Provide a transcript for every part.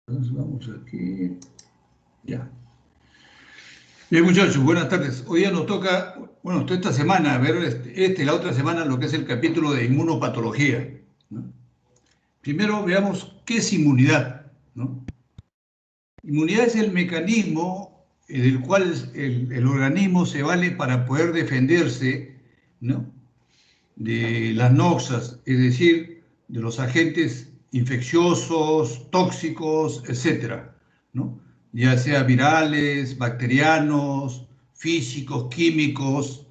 Entonces vamos aquí. Ya. Bien, muchachos, buenas tardes. Hoy ya nos toca, bueno, toda esta semana, ver y la otra semana lo que es el capítulo de inmunopatología, ¿no? Primero veamos qué es inmunidad, ¿no? Inmunidad es el mecanismo del cual el organismo se vale para poder defenderse, ¿no?, de las noxas, es decir, de los agentes infecciosos, tóxicos, etcétera, ¿no? Ya sea virales, bacterianos, físicos, químicos,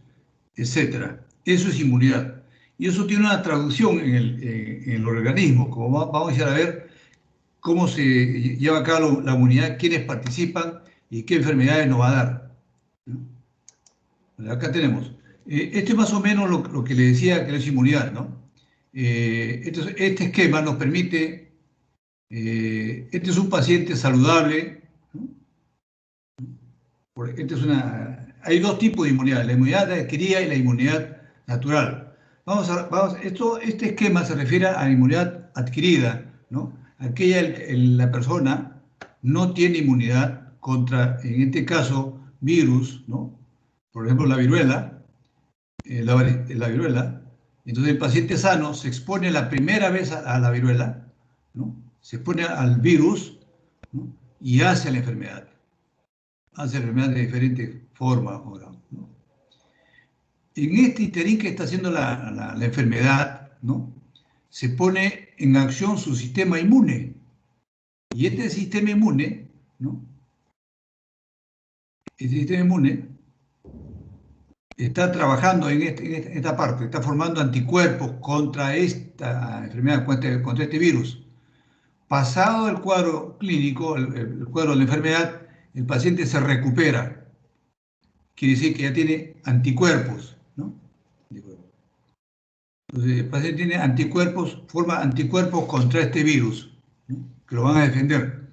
etcétera. Eso es inmunidad. Y eso tiene una traducción en el organismo, como vamos a ver cómo se lleva a cabo la inmunidad, quiénes participan y qué enfermedades nos va a dar, ¿no? Acá tenemos. Esto es más o menos lo que le decía que es inmunidad, ¿no? Este esquema nos permite, este es un paciente saludable, ¿no? Hay dos tipos de inmunidad, la inmunidad adquirida y la inmunidad natural. Este esquema se refiere a la inmunidad adquirida, ¿no? La persona no tiene inmunidad contra, en este caso, virus, ¿no? Por ejemplo, la viruela, la viruela. Entonces el paciente sano se expone la primera vez a la viruela, ¿no? Se expone al virus, ¿no?, y hace la enfermedad. Hace la enfermedad de diferentes formas ahora, ¿no? En este interín que está haciendo la enfermedad, ¿no?, se pone en acción su sistema inmune. Y este sistema inmune, ¿no?, este sistema inmune está trabajando en esta parte, está formando anticuerpos contra esta enfermedad, contra este virus. Pasado el cuadro clínico, el cuadro de la enfermedad, el paciente se recupera. Quiere decir que ya tiene anticuerpos, ¿no? Entonces, el paciente tiene anticuerpos, forma anticuerpos contra este virus, ¿no?, que lo van a defender.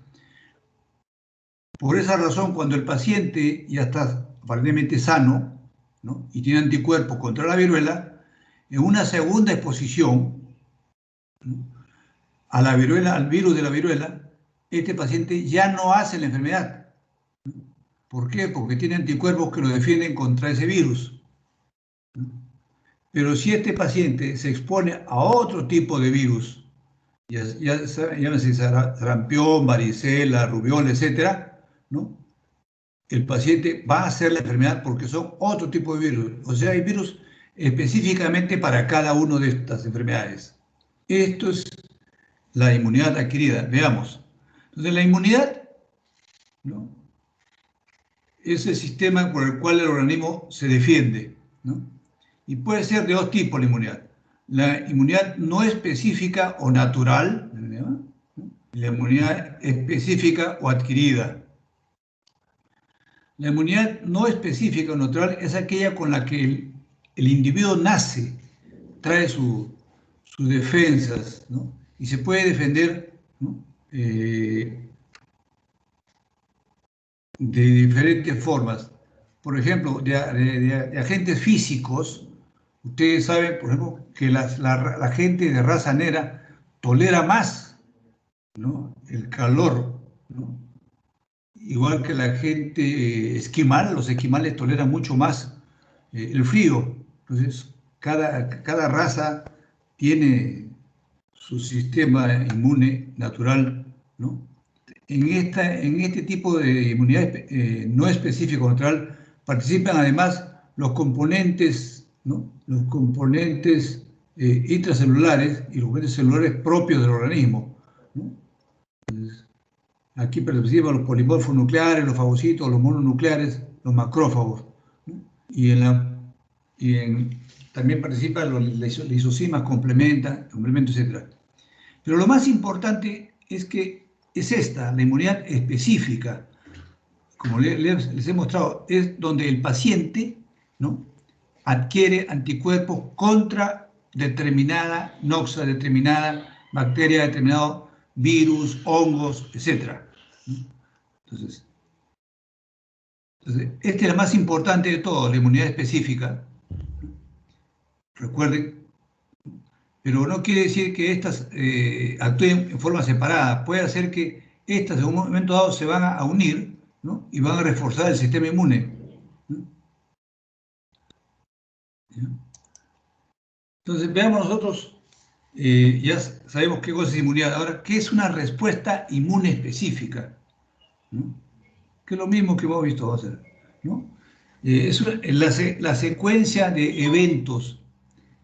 Por esa razón, cuando el paciente ya está aparentemente sano, ¿no?, y tiene anticuerpos contra la viruela, en una segunda exposición, ¿no?, a la viruela, al virus de la viruela, este paciente ya no hace la enfermedad. ¿Por qué? Porque tiene anticuerpos que lo defienden contra ese virus. Pero si este paciente se expone a otro tipo de virus, llámese sarampión, varicela, rubiola, etcétera, ¿no?, el paciente va a hacer la enfermedad porque son otro tipo de virus. O sea, hay virus específicamente para cada una de estas enfermedades. Esto es la inmunidad adquirida. Veamos. Entonces, la inmunidad, ¿no?, es el sistema por el cual el organismo se defiende, ¿no? Y puede ser de dos tipos la inmunidad. La inmunidad no específica o natural, ¿no?, la inmunidad específica o adquirida. La inmunidad no específica o natural es aquella con la que el individuo nace, trae sus defensas, ¿no?, y se puede defender, ¿no?, de diferentes formas. Por ejemplo, de agentes físicos. Ustedes saben, por ejemplo, que la gente de raza negra tolera más, ¿no?, el calor, ¿no?, igual que la gente esquimal. Los esquimales toleran mucho más el frío. Entonces, cada raza tiene su sistema inmune natural, ¿no? En este tipo de inmunidad no específica o natural participan además los componentes, ¿no?, los componentes intracelulares y los componentes celulares propios del organismo, ¿no? Entonces, aquí participan los polimorfos nucleares, los fagocitos, los mononucleares, los macrófagos, ¿no? También participan los lisosimas, complementos, etc. Pero lo más importante es que es esta, la inmunidad específica. Como les he mostrado, es donde el paciente, ¿no?, adquiere anticuerpos contra determinada noxa, determinada bacteria, determinado virus, hongos, etc. Entonces, esta es la más importante de todo, la inmunidad específica. Recuerden, pero no quiere decir que estas actúen en forma separada. Puede hacer que estas en un momento dado se van a unir, ¿no? Y van a reforzar el sistema inmune, ¿no? Entonces, veamos nosotros, ya sabemos qué cosa es inmunidad. Ahora, ¿qué es una respuesta inmune específica? ¿No? Que es lo mismo que hemos visto hacer, ¿no? La secuencia de eventos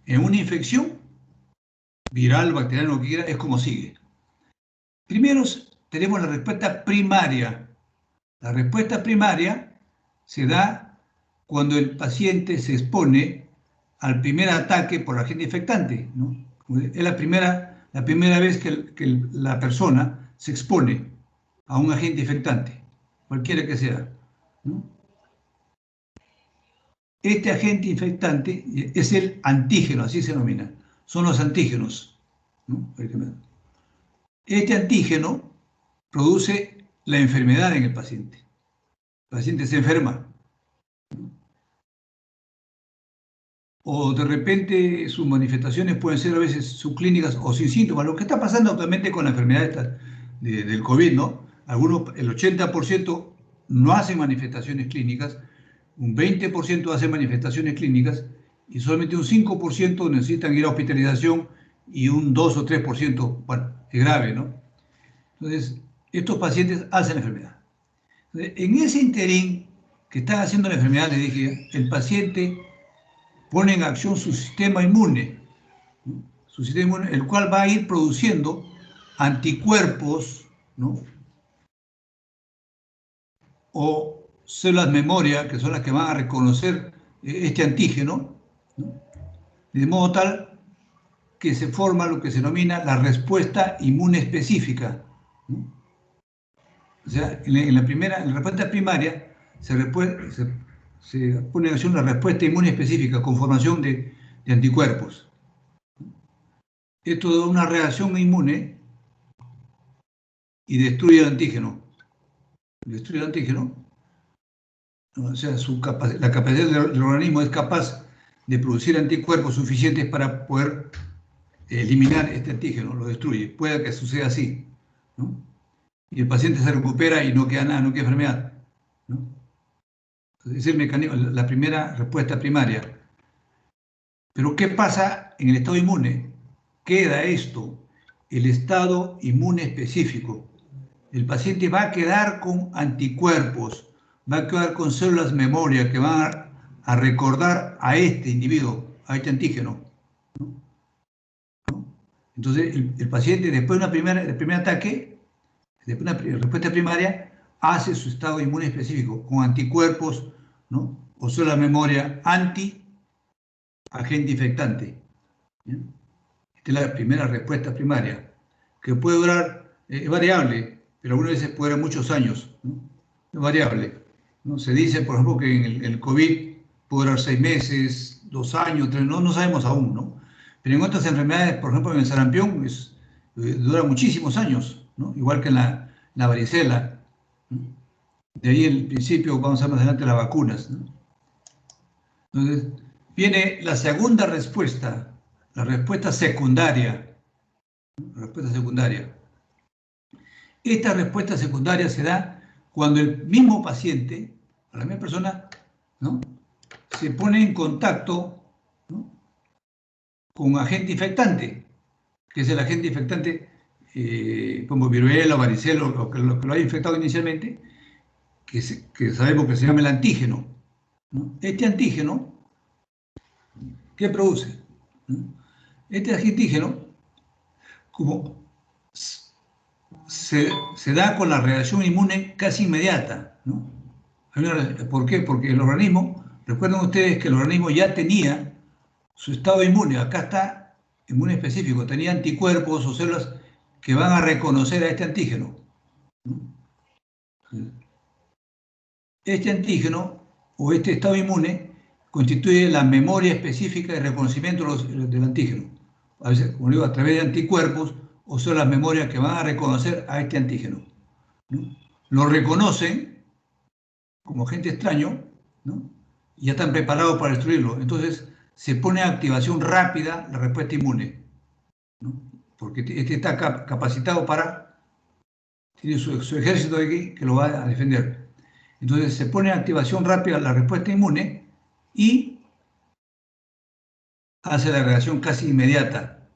en una infección, viral, bacteriana, lo que quiera, es como sigue. Primero tenemos la respuesta primaria. La respuesta primaria se da cuando el paciente se expone al primer ataque por agente infectante, ¿no? Es la primera vez que la persona se expone a un agente infectante, cualquiera que sea, ¿no? Este agente infectante es el antígeno, así se denomina, son los antígenos, ¿no? Este antígeno produce la enfermedad en el paciente. El paciente se enferma. O de repente sus manifestaciones pueden ser a veces subclínicas o sin síntomas. Lo que está pasando actualmente con la enfermedad del COVID, ¿no? El 80% no hacen manifestaciones clínicas, un 20% hacen manifestaciones clínicas y solamente un 5% necesitan ir a hospitalización y un 2 o 3%, bueno, es grave, ¿no? Entonces, estos pacientes hacen la enfermedad. Entonces, en ese interín que están haciendo la enfermedad, le dije, el paciente pone en acción su sistema inmune, ¿no? Su sistema inmune, el cual va a ir produciendo anticuerpos, ¿no? O células memoria, que son las que van a reconocer este antígeno, ¿no? De modo tal que se forma lo que se denomina la respuesta inmune específica, ¿no? O sea, en la respuesta primaria se pone en acción la respuesta inmune específica con formación de anticuerpos. Esto da una reacción inmune y destruye el antígeno. Destruye el antígeno. O sea, la capacidad del organismo es capaz de producir anticuerpos suficientes para poder eliminar este antígeno, lo destruye. Puede que suceda así, ¿no? Y el paciente se recupera y no queda nada, no queda enfermedad, ¿no? Es el mecanismo, la primera respuesta primaria. Pero ¿qué pasa en el estado inmune? Queda esto, el estado inmune específico. El paciente va a quedar con anticuerpos, va a quedar con células memoria que van a recordar a este individuo, a este antígeno, ¿no? Entonces, el paciente, después del primer ataque, después de una respuesta primaria, hace su estado inmune específico con anticuerpos, ¿no? O células memoria anti-agente infectante, ¿bien? Esta es la primera respuesta primaria, que puede durar, es variable, pero algunas veces puede durar muchos años, ¿no? Es variable, ¿no? Se dice, por ejemplo, que en el COVID puede durar 6 meses, 2 años, 3, no sabemos aún, ¿no? Pero en otras enfermedades, por ejemplo, en el sarampión, dura muchísimos años, ¿no? Igual que en la varicela, ¿no? De ahí el principio, vamos a ver más adelante, las vacunas, ¿no? Entonces, viene la segunda respuesta, la respuesta secundaria. Respuesta secundaria. Esta respuesta secundaria se da cuando el mismo paciente, la misma persona, ¿no?, se pone en contacto, ¿no?, con un agente infectante, que es el agente infectante como viruela o varicela, o que lo haya infectado inicialmente, que sabemos que se llama el antígeno, ¿no? Este antígeno, ¿qué produce? ¿No? Este antígeno, como se da con la reacción inmune casi inmediata, ¿no? ¿Por qué? Porque el organismo, recuerden ustedes que el organismo ya tenía su estado inmune, acá está inmune específico, tenía anticuerpos o células que van a reconocer a este antígeno, ¿no? Este antígeno o este estado inmune constituye la memoria específica de reconocimiento del antígeno, a veces, como digo, a través de anticuerpos o son las memorias que van a reconocer a este antígeno, ¿no? Lo reconocen como agente extraño, ¿no?, y ya están preparados para destruirlo. Entonces se pone a activación rápida la respuesta inmune, ¿no?, porque este está capacitado para tiene su ejército aquí que lo va a defender. Entonces se pone en activación rápida la respuesta inmune y hace la reacción casi inmediata.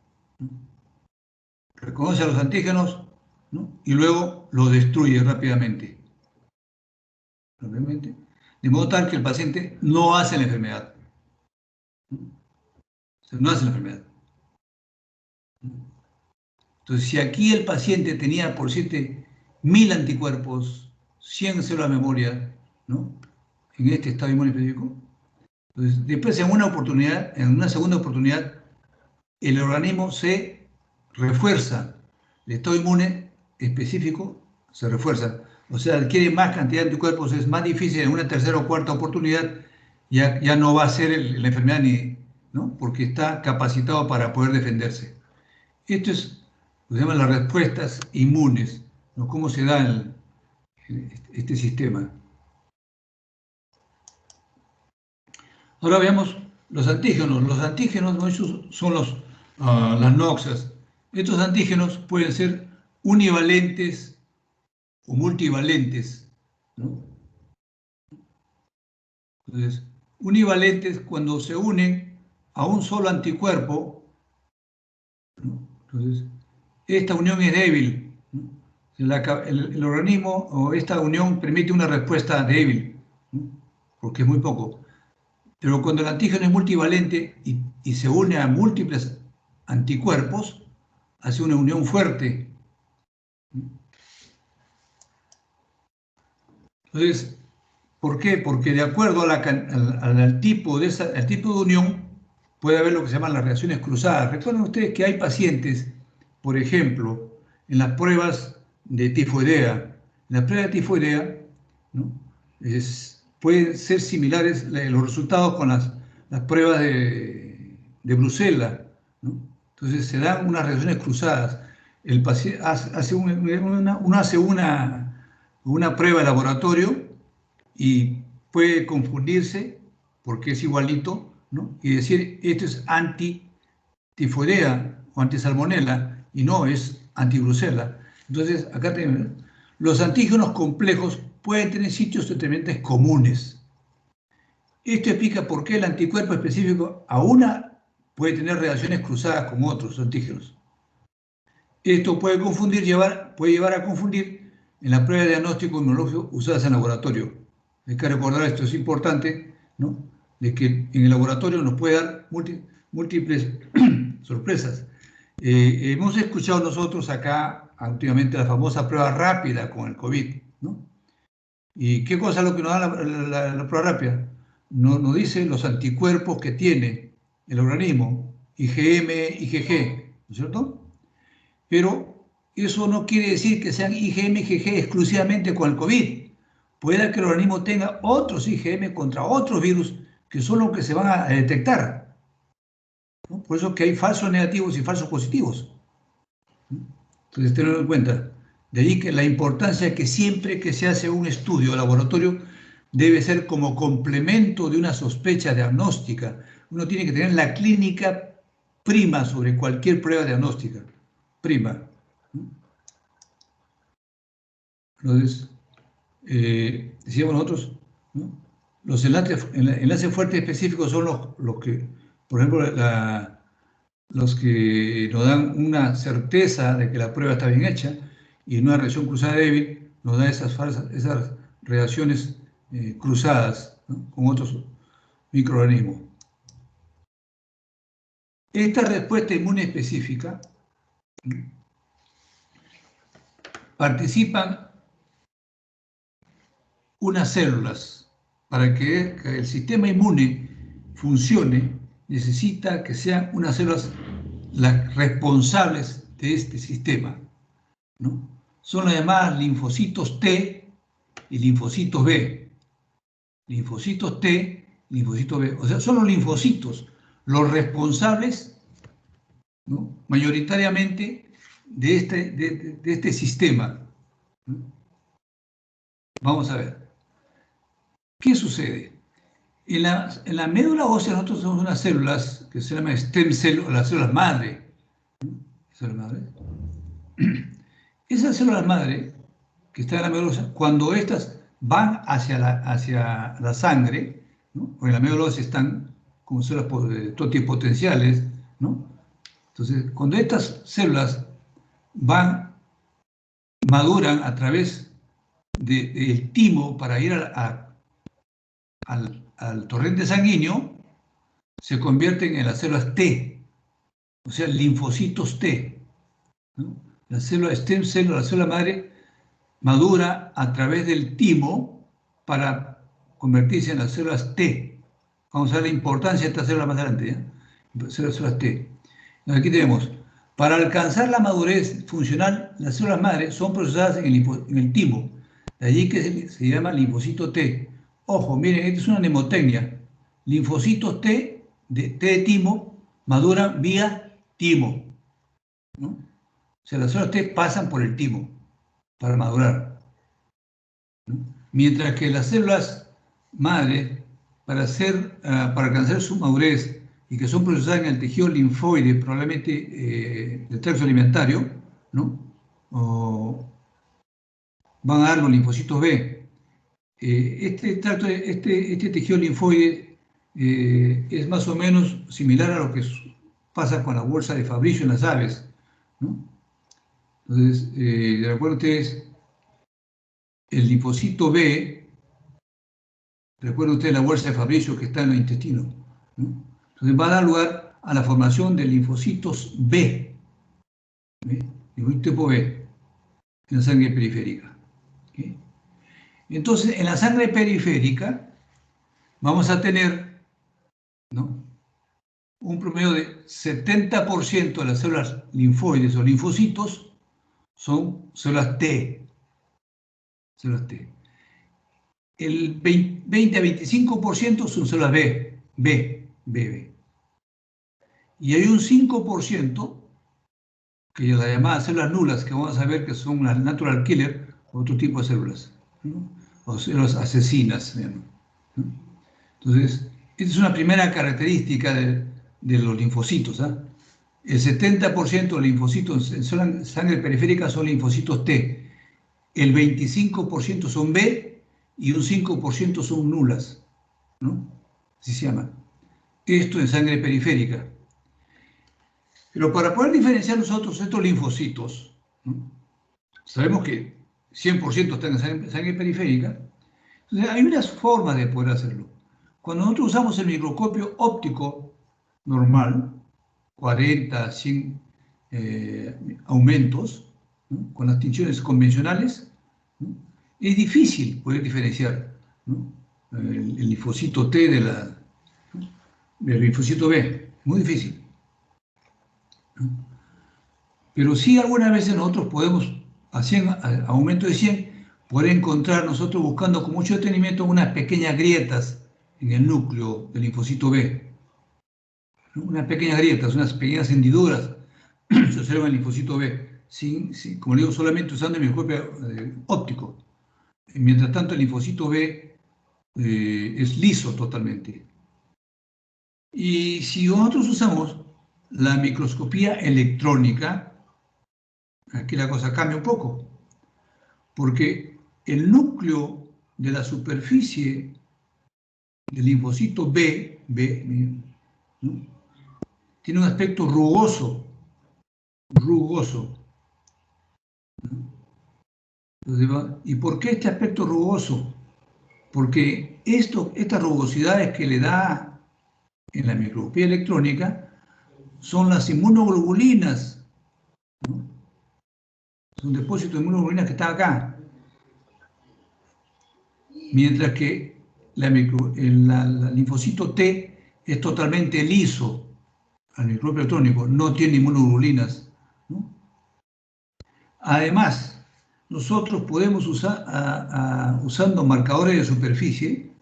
Reconoce a los antígenos, ¿no? Y luego los destruye rápidamente. De modo tal que el paciente no hace la enfermedad. O sea, no hace la enfermedad. Entonces, si aquí el paciente tenía, por decirte, 1000 anticuerpos, 100 células de memoria, ¿no? En este estado inmune específico, entonces, después en una segunda oportunidad, el organismo se refuerza. El estado inmune específico se refuerza. O sea, adquiere más cantidad de anticuerpos, es más difícil en una tercera o cuarta oportunidad, ya no va a ser la enfermedad, ¿no? Porque está capacitado para poder defenderse. Esto es lo que se llaman las respuestas inmunes, ¿no? Cómo se da este sistema. Ahora veamos los antígenos. Los antígenos, ¿no? Esos son las noxas. Estos antígenos pueden ser univalentes o multivalentes, ¿no? Entonces, univalentes cuando se unen a un solo anticuerpo, ¿no? Entonces, esta unión es débil, ¿no? El organismo o esta unión permite una respuesta débil, ¿no? Porque es muy poco. Pero cuando el antígeno es multivalente y se une a múltiples anticuerpos, hace una unión fuerte. Entonces, ¿por qué? Porque de acuerdo al tipo de unión, puede haber lo que se llaman las reacciones cruzadas. Recuerden ustedes que hay pacientes, por ejemplo, en las pruebas de tifoidea. En las pruebas de tifoidea, ¿no? Pueden ser similares los resultados con las pruebas de Bruselas, ¿no? Entonces se dan unas reacciones cruzadas. El paciente uno hace una prueba de laboratorio y puede confundirse porque es igualito, ¿no? Y decir esto es anti-tifoidea o anti-salmonella y no es anti-Brucela. Entonces, acá tenemos, los antígenos complejos pueden tener sitios determinantes comunes. Esto explica por qué el anticuerpo específico a una puede tener reacciones cruzadas con otros antígenos. Esto puede llevar a confundir en las pruebas de diagnóstico inmunológico usadas en laboratorio. Hay que recordar esto, es importante, ¿no? De que en el laboratorio nos puede dar múltiples sorpresas. Hemos escuchado nosotros acá últimamente la famosa prueba rápida con el COVID, ¿no? ¿Y qué cosa es lo que nos da la prueba rápida? Nos dice los anticuerpos que tiene el organismo, IgM, IgG, ¿no es cierto? Pero eso no quiere decir que sean IgM, IgG exclusivamente con el COVID. Puede que el organismo tenga otros IgM contra otros virus que son los que se van a detectar, ¿no? Por eso que hay falsos negativos y falsos positivos. Entonces, tenlo en cuenta. De ahí que la importancia que siempre que se hace un estudio laboratorio debe ser como complemento de una sospecha diagnóstica. Uno tiene que tener la clínica prima sobre cualquier prueba diagnóstica. Prima. Entonces, decíamos nosotros, ¿no? Los enlaces fuertes específicos son los que, por ejemplo, los que nos dan una certeza de que la prueba está bien hecha, y en una reacción cruzada débil nos da esas reacciones cruzadas, ¿no? Con otros microorganismos. Esta respuesta inmune específica, ¿no? Participan unas células. Para que el sistema inmune funcione, necesita que sean unas células las responsables de este sistema, ¿no? Son las llamadas linfocitos T y linfocitos B. Linfocitos T, linfocitos B. O sea, son los linfocitos los responsables, ¿no? Mayoritariamente de este sistema, ¿no? Vamos a ver. ¿Qué sucede? En la médula ósea nosotros tenemos unas células que se llaman stem cell o las células madre. ¿Células madre? Esas células madre que están en la medulosa, cuando estas van hacia la sangre, ¿no? Porque en la medulosa están como células totipotenciales, ¿no? Entonces, cuando estas células maduran a través del timo para ir al torrente sanguíneo, se convierten en las células T, o sea, linfocitos T, ¿no? La célula stem cell, la célula madre, madura a través del timo para convertirse en las células T. Vamos a ver la importancia de esta célula más adelante, ¿eh? Células T. Aquí tenemos, para alcanzar la madurez funcional, las células madre son procesadas en el timo. De allí que se llama linfocito T. Ojo, miren, esta es una mnemotecnia. Linfocitos T de timo maduran vía timo, ¿no? O sea, las células T pasan por el timo para madurar, ¿no? Mientras que las células madre, para alcanzar su madurez y que son procesadas en el tejido linfoide, probablemente del tracto alimentario, ¿no? Van a dar los linfocitos B. Este tejido linfoide es más o menos similar a lo que pasa con la bolsa de Fabricio en las aves, ¿no? Entonces, recuerden ustedes, el linfocito B, recuerden ustedes la bolsa de Fabricio que está en los intestinos, ¿no? Entonces va a dar lugar a la formación de linfocitos B, linfocito tipo B, en la sangre periférica. ¿Okay? Entonces, en la sangre periférica vamos a tener, ¿no?, un promedio de 70% de las células linfoides o linfocitos son células T. Células T. El 20 a 25% son células B. Y hay un 5%, que es la llamada células nulas, que vamos a ver que son las natural killer, otro tipo de células, ¿no? O células asesinas, ¿no? Entonces, esta es una primera característica de los linfocitos, ¿eh? El 70% de los linfocitos en sangre periférica son linfocitos T, el 25% son B y un 5% son nulas, ¿no? Así se llama. Esto en sangre periférica. Pero para poder diferenciar nosotros estos linfocitos, ¿no?, sabemos que 100% están en sangre periférica. Entonces, hay unas formas de poder hacerlo. Cuando nosotros usamos el microscopio óptico normal, 40, 100 aumentos, ¿no?, con las tinciones convencionales, ¿no?, es difícil poder diferenciar, ¿no?, el linfocito T del linfocito B. Muy difícil, ¿no? Pero sí, algunas veces nosotros podemos, a aumento de 100, poder encontrar nosotros buscando con mucho detenimiento unas pequeñas grietas en el núcleo del linfocito B, ¿no? Unas pequeñas grietas, unas pequeñas hendiduras se observan en el linfocito B, como digo, solamente usando el microscopio óptico. Mientras tanto, el linfocito B es liso totalmente. Y si nosotros usamos la microscopía electrónica, aquí la cosa cambia un poco, porque el núcleo de la superficie del linfocito B, ¿no?, tiene un aspecto rugoso. ¿Y por qué este aspecto rugoso? Porque estas rugosidades que le da en la microscopía electrónica son las inmunoglobulinas, ¿no? Son depósitos de inmunoglobulinas que están acá. Mientras que el linfocito T es totalmente liso al microscopio electrónico, no tiene inmunoglobulinas, ¿no? Además, nosotros podemos usar, usando marcadores de superficie,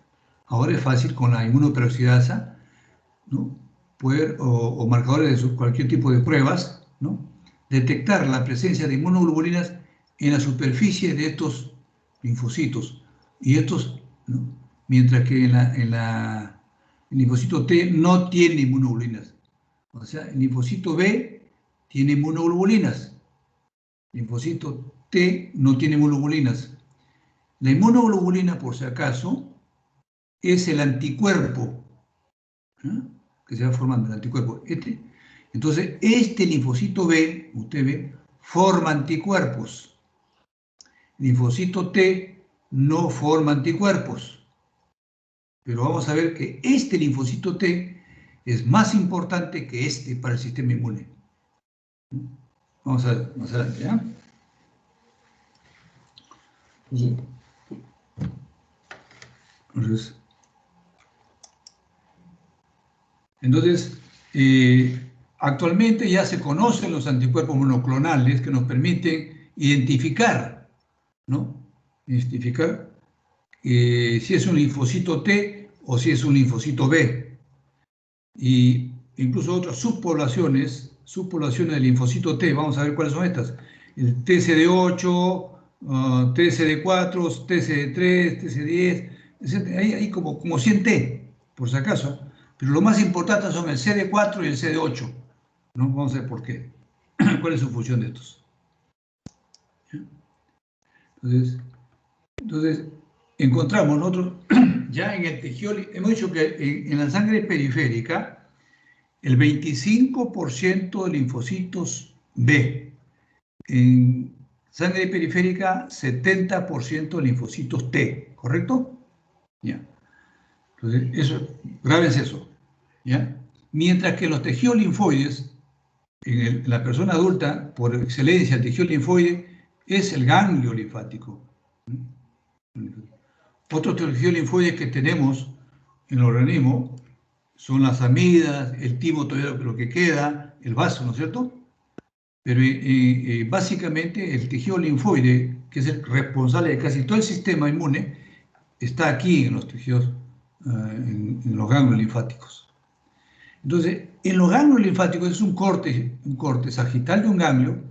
ahora es fácil con la inmunoperoxidasa, ¿no?, o marcadores de cualquier tipo de pruebas, ¿no?, detectar la presencia de inmunoglobulinas en la superficie de estos linfocitos. Y estos, ¿no?, mientras que el linfocito T no tiene inmunoglobulinas. O sea, el linfocito B tiene inmunoglobulinas. linfocito T no tiene inmunoglobulinas. La inmunoglobulina, por si acaso, es el anticuerpo, ¿eh? Que se va formando el anticuerpo. Entonces, este linfocito B, usted ve, forma anticuerpos. Linfocito T no forma anticuerpos. Pero vamos a ver que este linfocito T es más importante que este para el sistema inmune. Vamos a ver más adelante, ¿ya? Entonces, actualmente ya se conocen los anticuerpos monoclonales que nos permiten identificar, ¿no? Identificar si es un linfocito T o si es un linfocito B. Y incluso otras subpoblaciones de linfocito T, vamos a ver cuáles son estas. El TCD8, TCD4, TCD3, TCD10, etc. Hay como 100 T, por si acaso. Pero lo más importante son el CD4 y el CD8. ¿No? Vamos a ver por qué. ¿Cuál es su función de estos? Entonces encontramos nosotros ya en el tejido, hemos dicho que en la sangre periférica, el 25% de linfocitos B. En sangre periférica, 70% de linfocitos T, ¿correcto? Ya. Entonces, grábense eso, ¿ya? Mientras que los tejidos linfoides, en la persona adulta, por excelencia, el tejido linfoide es el ganglio linfático. Otros tejidos linfoides que tenemos en el organismo son las amidas, el timo, todavía lo que queda, el vaso, ¿no es cierto? Pero básicamente el tejido linfoide, que es el responsable de casi todo el sistema inmune, está aquí en los tejidos, en los ganglios linfáticos. Entonces, en los ganglios linfáticos es un corte sagital de un ganglio.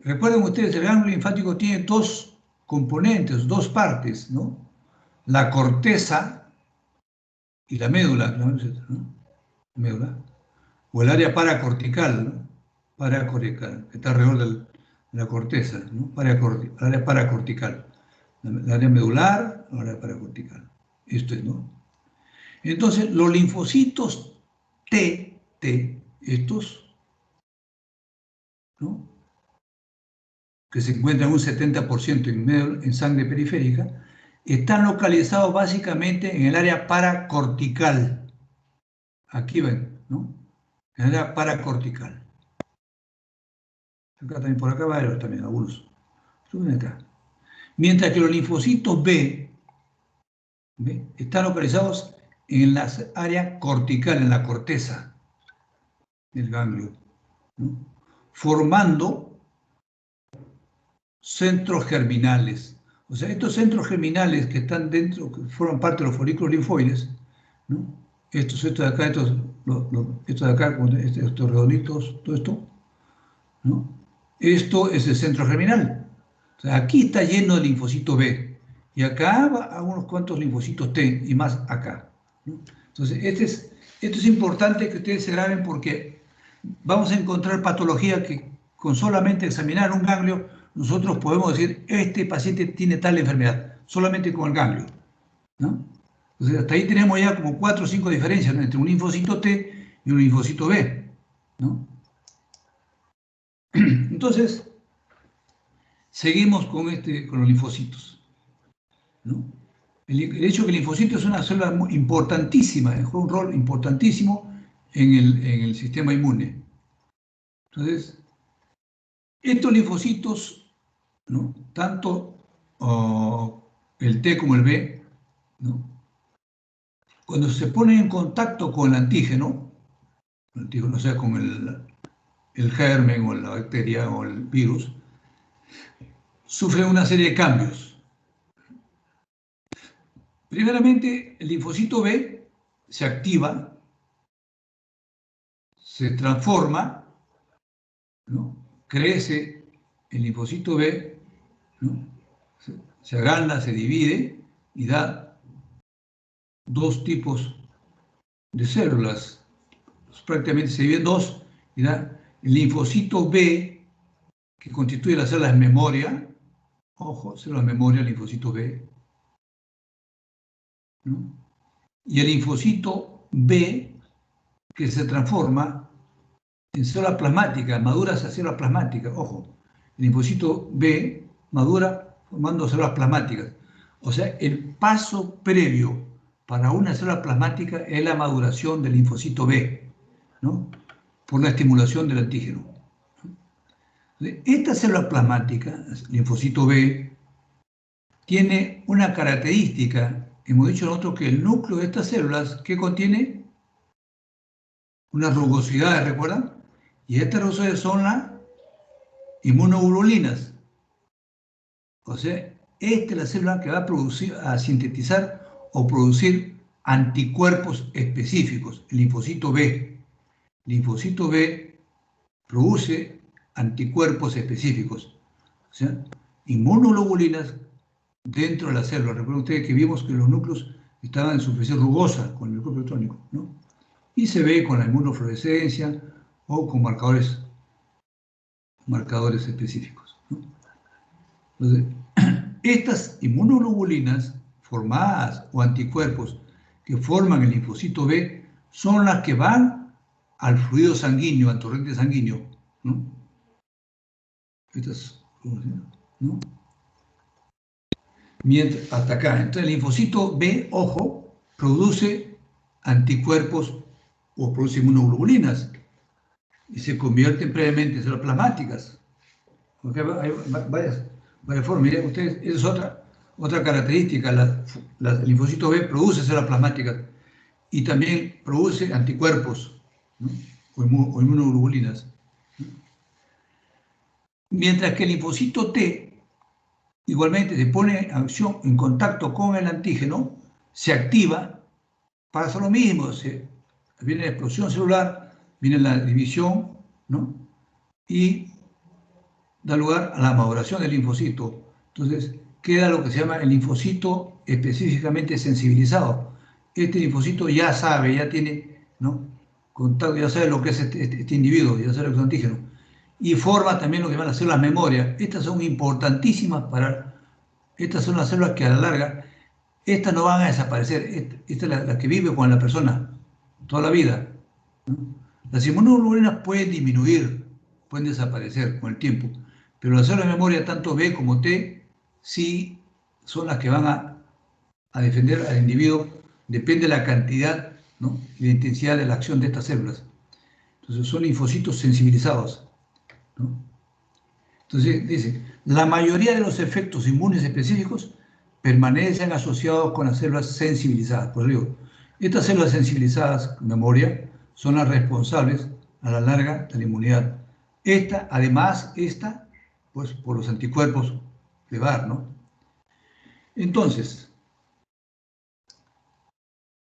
Recuerden ustedes, el ganglio linfático tiene dos componentes, dos partes, ¿no? La corteza y la médula, ¿no? Médula, o el área paracortical, ¿no? Paracortical, que está alrededor de la corteza, ¿no? El área paracortical. La área medular, la área paracortical. Esto es, ¿no? Entonces, los linfocitos T, estos, ¿no? Que se encuentran un 70% en sangre periférica, están localizados básicamente en el área paracortical. Aquí ven, ¿no? En el área paracortical. Acá también, por acá va a haber también algunos. Suben acá. Mientras que los linfocitos B, están localizados en la área cortical, en la corteza del ganglio, ¿no? Formando centros germinales. O sea, estos centros germinales que están dentro, que forman parte de los folículos linfoides, ¿no? Estos de acá, estos de acá, estos redonditos, todo esto, ¿no? Esto es el centro germinal. O sea, aquí está lleno de linfocito B. Y acá va a unos cuantos linfocitos T y más acá, ¿no? Entonces, esto es importante que ustedes se graben porque vamos a encontrar patología que con solamente examinar un ganglio nosotros podemos decir, este paciente tiene tal enfermedad, solamente con el ganglio, ¿no? Entonces, hasta ahí tenemos ya como 4 o 5 diferencias, ¿no? Entre un linfocito T y un linfocito B, ¿no? Entonces, seguimos con los linfocitos, ¿no? El hecho de que el linfocito es una célula importantísima, juega un rol importantísimo en el sistema inmune. Entonces, estos linfocitos, ¿no? Tanto el T como el B, ¿no? Cuando se ponen en contacto con el antígeno, o sea, con el germen o la bacteria o el virus, sufren una serie de cambios. Primeramente, el linfocito B se activa, se transforma, ¿no? Crece el linfocito B, ¿no? Se agranda, se divide y da dos tipos de células. Prácticamente se divide en dos y da el linfocito B, que constituye las células de memoria, ojo, células de memoria, linfocito B, ¿no? Y el linfocito B, que se transforma en célula plasmática, madura esa célula plasmática, ojo, el linfocito B madura formando células plasmáticas. O sea, el paso previo para una célula plasmática es la maduración del linfocito B, ¿no? Por la estimulación del antígeno. Esta célula plasmática, linfocito B, tiene una característica, hemos dicho nosotros que el núcleo de estas células, ¿qué contiene? Unas rugosidades, ¿recuerdan? Y estas rugosidades son las inmunoglobulinas. O sea, esta es la célula que va a producir, a sintetizar o producir anticuerpos específicos, el linfocito B. El linfocito B produce anticuerpos específicos, o sea, inmunoglobulinas dentro de la célula. Recuerden ustedes que vimos que los núcleos estaban en superficie rugosa con el microscopio electrónico, ¿no? Y se ve con la inmunofluorescencia o con marcadores específicos, ¿no? Entonces, estas inmunoglobulinas formadas o anticuerpos que forman el linfocito B son las que van al fluido sanguíneo, al torrente sanguíneo, ¿no? Estas, ¿no? Mientras, hasta acá. Entonces el linfocito B, ojo, produce anticuerpos o produce inmunoglobulinas y se convierten previamente en células plasmáticas. Porque hay varias formas. Miren ustedes, esa es otra característica. El linfocito B produce células plasmáticas y también produce anticuerpos, ¿no? O inmunoglobulinas. Mientras que el linfocito T igualmente se pone en contacto con el antígeno, se activa, pasa lo mismo, viene la explosión celular, viene la división, ¿no? Y da lugar a la maduración del linfocito. Entonces, queda lo que se llama el linfocito específicamente sensibilizado. Este linfocito ya sabe, ya tiene, ¿no? Contacto, ya sabe lo que es este individuo, ya sabe lo que es antígeno. Y forma también lo que llaman las células memoria. Estas son importantísimas estas son las células que a la larga, estas no van a desaparecer. Esta es la que vive con la persona toda la vida, ¿no? Las inmunoglobulinas pueden disminuir, pueden desaparecer con el tiempo, pero las células de memoria, tanto B como T, sí son las que van a defender al individuo, depende de la cantidad, ¿no? Y la intensidad de la acción de estas células. Entonces son linfocitos sensibilizados, ¿no? Entonces dice, la mayoría de los efectos inmunes específicos permanecen asociados con las células sensibilizadas. Por eso digo, estas células sensibilizadas, memoria, son las responsables a la larga de la inmunidad. Además, pues por los anticuerpos de Barr, ¿no? Entonces,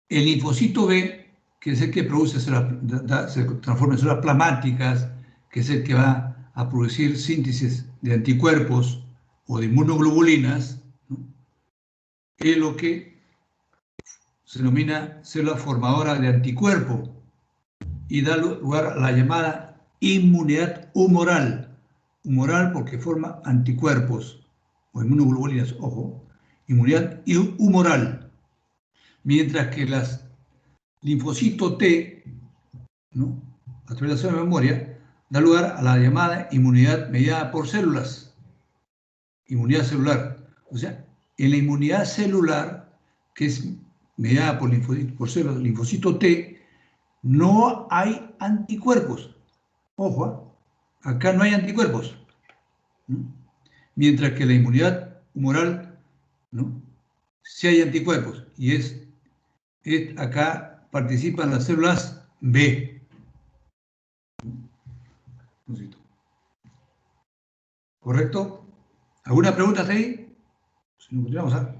el linfocito B, que es el que produce se transforma en células plasmáticas, que es el que va a producir síntesis de anticuerpos o de inmunoglobulinas, ¿no? Es lo que se denomina célula formadora de anticuerpo y da lugar a la llamada inmunidad humoral. Humoral porque forma anticuerpos o inmunoglobulinas, ojo, inmunidad humoral. Mientras que las linfocitos T, ¿no? A través de la célula de memoria, da lugar a la llamada inmunidad mediada por células, inmunidad celular. O sea, en la inmunidad celular, que es mediada por células, linfocito T, no hay anticuerpos. Ojo, acá no hay anticuerpos, ¿no? Mientras que la inmunidad humoral, ¿no? Sí hay anticuerpos, y acá participan las células B. ¿Correcto? ¿Alguna pregunta hasta ahí? Si no, continuamos, ¿ah?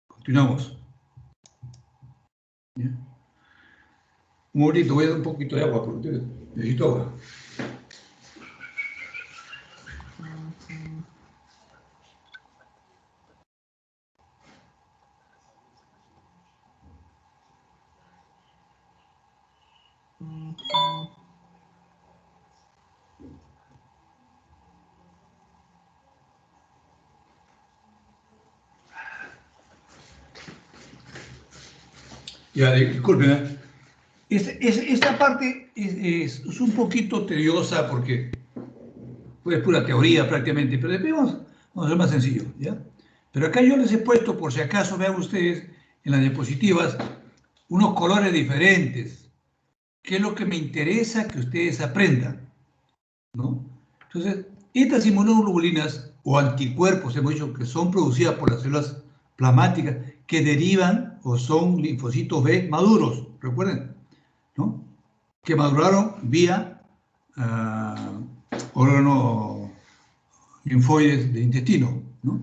Continuamos. ¿Bien? Un momentito, voy a dar un poquito de agua porque necesito agua. Ya, disculpen, esta parte es un poquito tediosa porque es pura teoría prácticamente, pero después vamos a hacer más sencillo, ¿ya? Pero acá yo les he puesto, por si acaso vean ustedes en las diapositivas, unos colores diferentes, que es lo que me interesa que ustedes aprendan, ¿no? Entonces, estas inmunoglobulinas o anticuerpos, hemos dicho, que son producidas por las células plasmáticas, que derivan o son linfocitos B maduros, recuerden, ¿no? Que maduraron vía órgano linfoides de intestino, ¿no?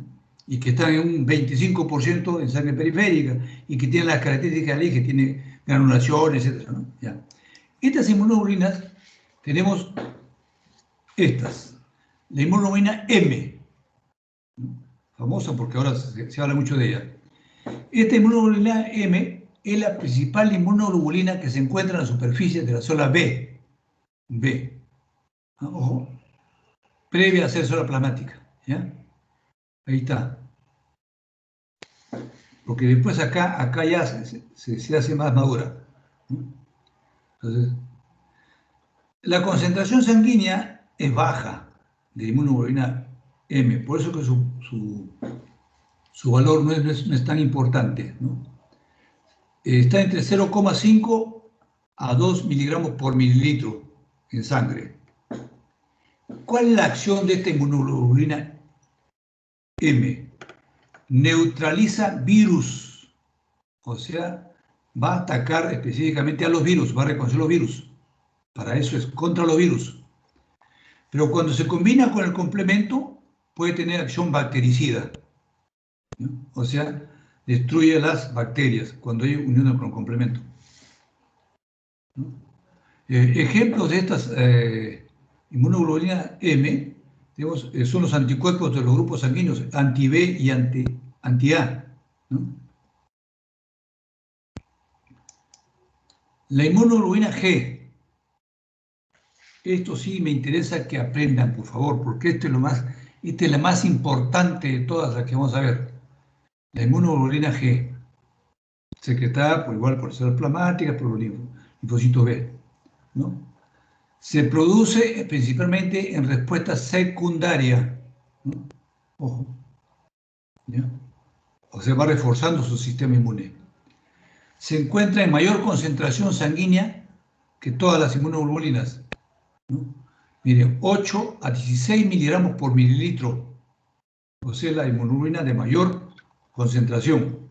Y que están en un 25% en sangre periférica y que tienen las características de que tiene granulaciones, etc., ¿no? Ya. Estas inmunoglobulinas tenemos estas. La inmunoglobulina M, famosa porque ahora se habla mucho de ella. Esta inmunoglobulina M es la principal inmunoglobulina que se encuentra en la superficie de la célula B. B. Ojo. Previa a ser célula plasmática. ¿Ya? Ahí está. Porque después acá ya se hace más madura. Entonces, la concentración sanguínea es baja de inmunoglobulina M, por eso que su valor no es tan importante, ¿no? Está entre 0,5 a 2 miligramos por mililitro en sangre. ¿Cuál es la acción de esta inmunoglobulina M? Neutraliza virus, o sea, va a atacar específicamente a los virus, va a reconocer los virus. Para eso es contra los virus. Pero cuando se combina con el complemento, puede tener acción bactericida, ¿no? O sea, destruye las bacterias cuando hay unión con el complemento, ¿no? Ejemplos de estas inmunoglobulinas M digamos, son los anticuerpos de los grupos sanguíneos anti-B y anti-A, ¿no? La inmunoglobulina G, esto sí me interesa que aprendan, por favor, porque esta es la más importante de todas las que vamos a ver. La inmunoglobulina G, secretada igual por células plasmáticas, por los linfocitos B, ¿no? Se produce principalmente en respuesta secundaria, ¿no? Ojo, ¿ya? O sea, va reforzando su sistema inmune. Se encuentra en mayor concentración sanguínea que todas las inmunoglobulinas, ¿no? Miren, 8 a 16 miligramos por mililitro, o sea, la inmunoglobulina de mayor concentración.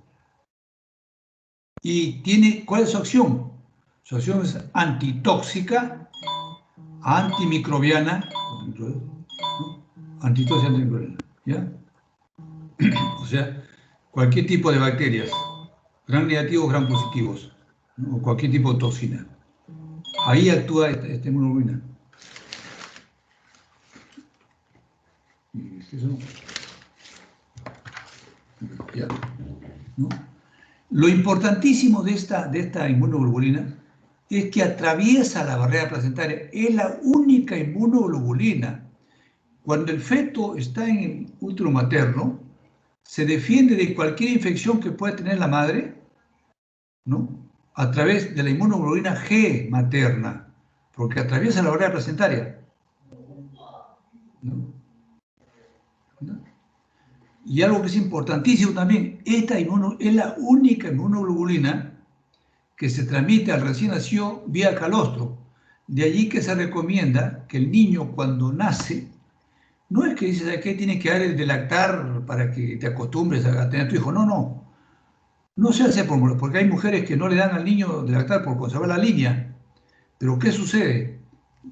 ¿Y cuál es su acción? Su acción es antitóxica, antimicrobiana, ¿no? Antitóxica, antimicrobiana, ¿ya? O sea, cualquier tipo de bacterias, gram negativos, gram positivos, ¿no? O cualquier tipo de toxina. Ahí actúa esta inmunoglobulina. Ya, ¿no? Lo importantísimo de esta inmunoglobulina es que atraviesa la barrera placentaria. Es la única inmunoglobulina. Cuando el feto está en el útero materno, se defiende de cualquier infección que pueda tener la madre, ¿no? A través de la inmunoglobulina G materna, porque atraviesa la barrera placentaria, ¿no? ¿No? Y algo que es importantísimo también, esta es la única inmunoglobulina que se transmite al recién nacido vía calostro. De allí que se recomienda que el niño cuando nace, no es que dices que tienes que dar el de lactar para que te acostumbres a tener a tu hijo, no, no. No se hace porque hay mujeres que no le dan al niño de lactar por conservar la línea. Pero ¿qué sucede?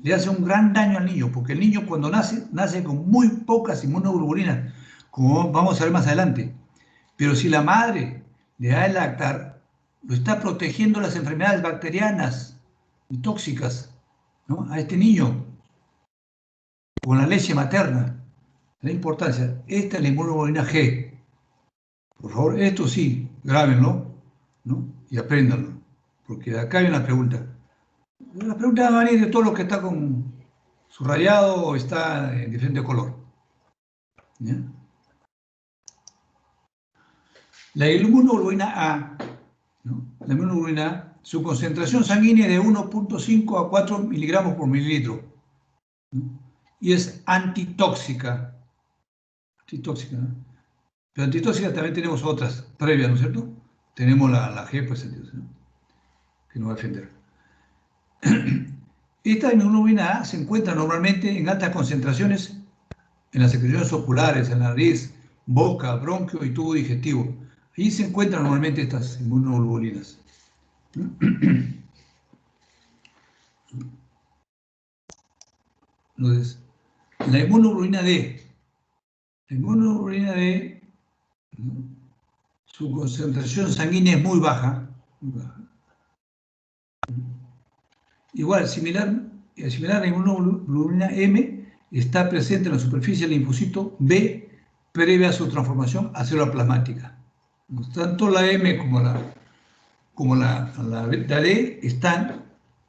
Le hace un gran daño al niño, porque el niño cuando nace con muy pocas inmunoglobulinas, como vamos a ver más adelante. Pero si la madre le da el lactar, lo está protegiendo las enfermedades bacterianas y tóxicas, ¿no? A este niño, con la leche materna. La importancia, esta es la inmunoglobulina G. Por favor, esto sí, grábenlo, ¿no? Y apréndanlo, porque de acá hay una pregunta. Las preguntas van a venir de todo lo que está con subrayado o está en diferente color, ¿ya? La inmunoglobulina A ¿no? La inmunoglobulina A, su concentración sanguínea es de 1.5 a 4 miligramos por mililitro, ¿no? Y es antitóxica. Antitóxica, ¿no? Pero antitóxica también tenemos otras previas, ¿no es cierto? Tenemos la G, pues, ¿no? Que nos va a defender. Esta inmunoglobulina A se encuentra normalmente en altas concentraciones en las secreciones oculares, en la nariz, boca, bronquio y tubo digestivo. Allí se encuentran normalmente estas inmunoglobulinas. Entonces, la inmunoglobulina D. La inmunoglobulina D, ¿no? Su concentración sanguínea es muy baja. Muy baja. Igual, similar a la inmunoglobulina M, está presente en la superficie del linfocito B previa a su transformación a célula plasmática. Tanto la M como la D están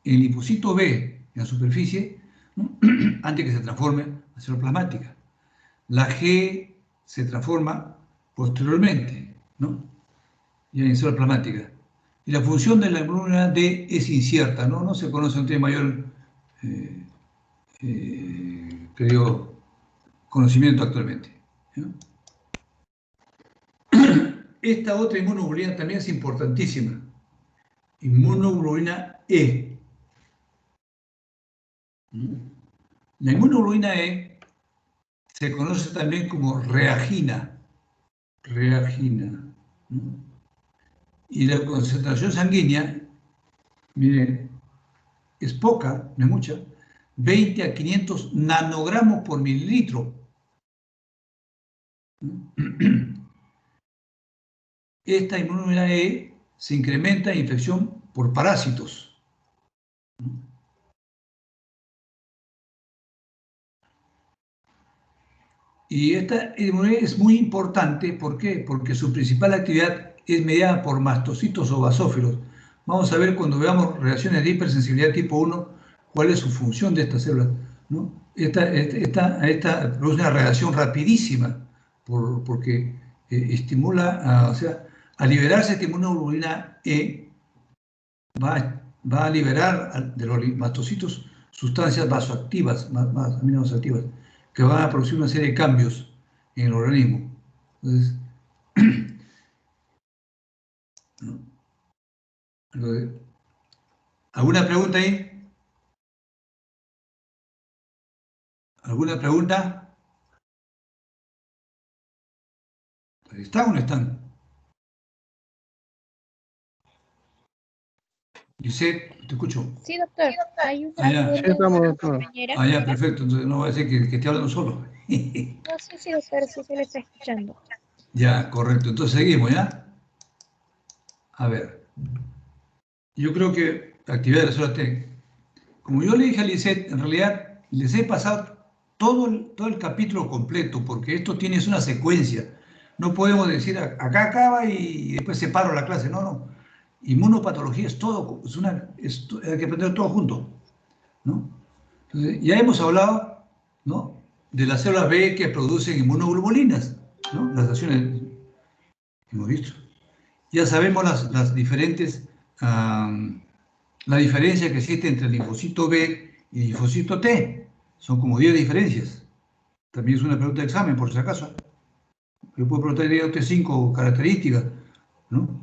en el linfocito B, en la superficie, ¿no? Antes que se transforme a célula plasmática. La G se transforma posteriormente, ¿no? Ya en célula plasmática. Y la función de la inmunoglobulina D es incierta, ¿no? No se conoce, no tiene mayor creo, conocimiento actualmente, ¿no? Esta otra inmunoglobulina también es importantísima. Inmunoglobulina E. La inmunoglobulina E se conoce también como reagina. Reagina. Y la concentración sanguínea, miren, es poca, no es mucha, 20 a 500 nanogramos por mililitro. Esta inmunoglobulina E se incrementa en infección por parásitos. Y esta inmunoglobulina es muy importante, ¿por qué? Porque su principal actividad es mediada por mastocitos o basófilos. Vamos a ver cuando veamos reacciones de hipersensibilidad tipo 1, cuál es su función de estas células, ¿no? Esta produce una reacción rapidísima porque estimula, o sea, al liberarse esta inmunoglobulina E, va a liberar de los mastocitos sustancias vasoactivas, más aminoactivas, que van a producir una serie de cambios en el organismo. Entonces, ¿alguna pregunta ahí? ¿Alguna pregunta? ¿Están o no están? Lisette, te escucho. Sí, doctor. Hay una Allá. pregunta Sí, de estamos, una doctor. compañera. Allá, perfecto. Entonces no va a decir que estoy hablando solo. No, sí, sí, doctor, sí se le está escuchando. Ya, correcto. Entonces seguimos, ¿ya? A ver. Yo creo que actividad de la célula T. Como yo le dije a Lisette, en realidad les he pasado todo el capítulo completo, porque esto tiene una secuencia. No podemos decir acá acaba y después separo la clase. No, no. Inmunopatología es todo, hay que aprender todo junto, ¿no? Entonces, ya hemos hablado, ¿no?, de las células B que producen inmunoglobulinas, ¿no? Las acciones que hemos visto. Ya sabemos las diferentes, la diferencia que existe entre el linfocito B y el linfocito T. Son como 10 diferencias. También es una pregunta de examen, por si acaso. Yo puedo preguntarle a usted 5 características, ¿no?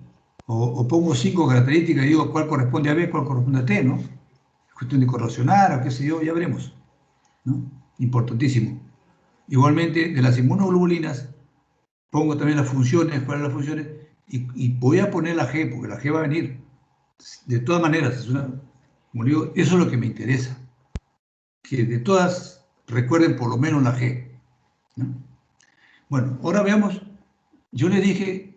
O pongo 5 características y digo cuál corresponde a B, cuál corresponde a T, ¿no? Es cuestión de correlacionar o qué sé yo, ya veremos, ¿no? Importantísimo. Igualmente, de las inmunoglobulinas, pongo también las funciones, cuáles son las funciones, y voy a poner la G, porque la G va a venir. De todas maneras, como digo, eso es lo que me interesa. Que de todas recuerden por lo menos la G, ¿no? Bueno, ahora veamos. Yo le dije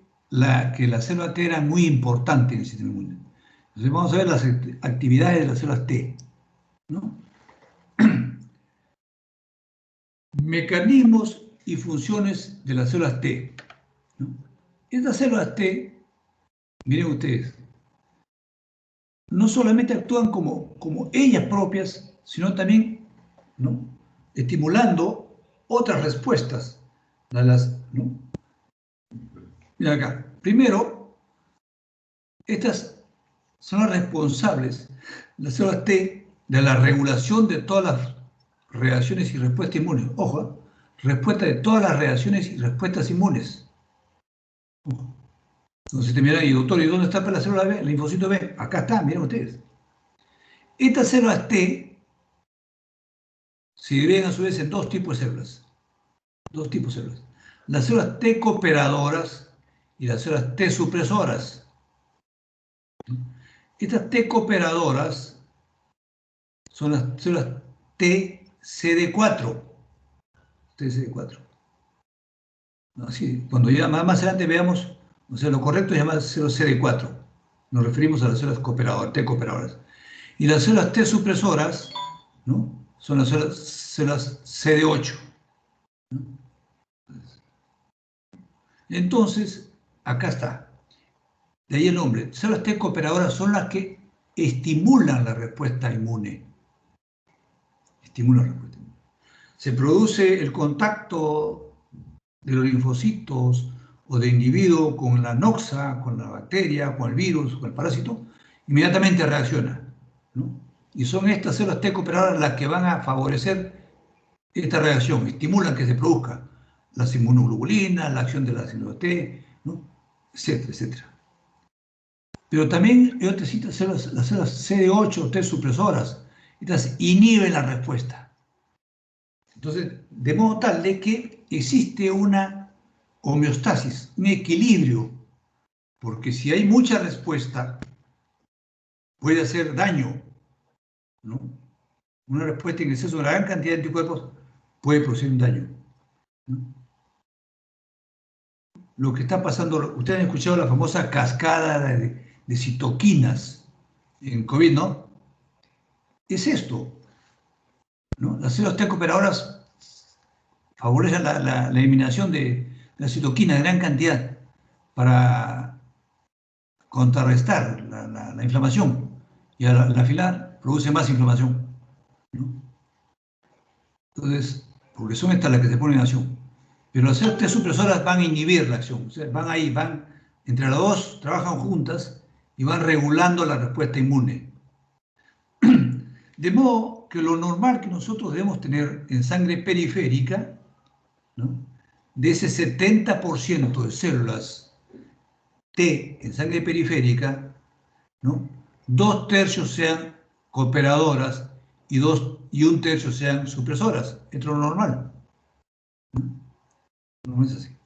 que la célula T era muy importante en el sistema inmune. Entonces vamos a ver las actividades de las células T, ¿no? Mecanismos y funciones de las células T, ¿no? Estas células T, miren ustedes, no solamente actúan como ellas propias, sino también, ¿no?, estimulando otras respuestas. ¿No? Mira acá. Primero, Estas son las responsables, las células T, de la regulación de todas las reacciones y respuestas inmunes. Ojo, respuesta de todas las reacciones y respuestas inmunes. Ojo. Entonces te miran y doctor, ¿y dónde está la célula B? El linfocito B. Acá está, miren ustedes. Estas células T se dividen a su vez en dos tipos de células. Dos tipos de células. Las células T cooperadoras y las células T supresoras. Estas T cooperadoras son las células TCD4. TCD4. Así, cuando ya más adelante veamos, o sea, lo correcto es llamar células CD4. Nos referimos a las células cooperadoras, T cooperadoras. Y las células T supresoras, ¿no?, son las células CD8. ¿No? Entonces, acá está. De ahí el nombre. Células T cooperadoras son las que estimulan la respuesta inmune. Estimulan la respuesta inmune. Se produce el contacto de los linfocitos o de individuo con la noxa, con la bacteria, con el virus, con el parásito, inmediatamente reacciona, ¿no? Y son estas células T cooperadoras las que van a favorecer esta reacción, estimulan que se produzca las inmunoglobulinas, la acción de las células T, ¿no?, etcétera, etcétera. Pero también hay otras células, las células CD8 T supresoras, estas inhiben la respuesta. Entonces, de modo tal de que existe una homeostasis, un equilibrio, porque si hay mucha respuesta, puede hacer daño, ¿no? Una respuesta en exceso de una gran cantidad de anticuerpos puede producir un daño, ¿no? Lo que está pasando, ustedes han escuchado la famosa cascada de citoquinas en COVID, ¿no? Es esto, ¿no? Las células T cooperadoras favorecen la eliminación de la citoquina en gran cantidad para contrarrestar la inflamación, y al final produce más inflamación, ¿no? Entonces, porque son estas las que se ponen en acción. Pero las células T supresoras van a inhibir la acción, o sea, van ahí, van entre las dos, trabajan juntas y van regulando la respuesta inmune. De modo que lo normal que nosotros debemos tener en sangre periférica, ¿no?, de ese 70% de células T en sangre periférica, ¿no?, 2/3 sean cooperadoras y 1/3 sean supresoras. Esto es lo normal, ¿no? No es así.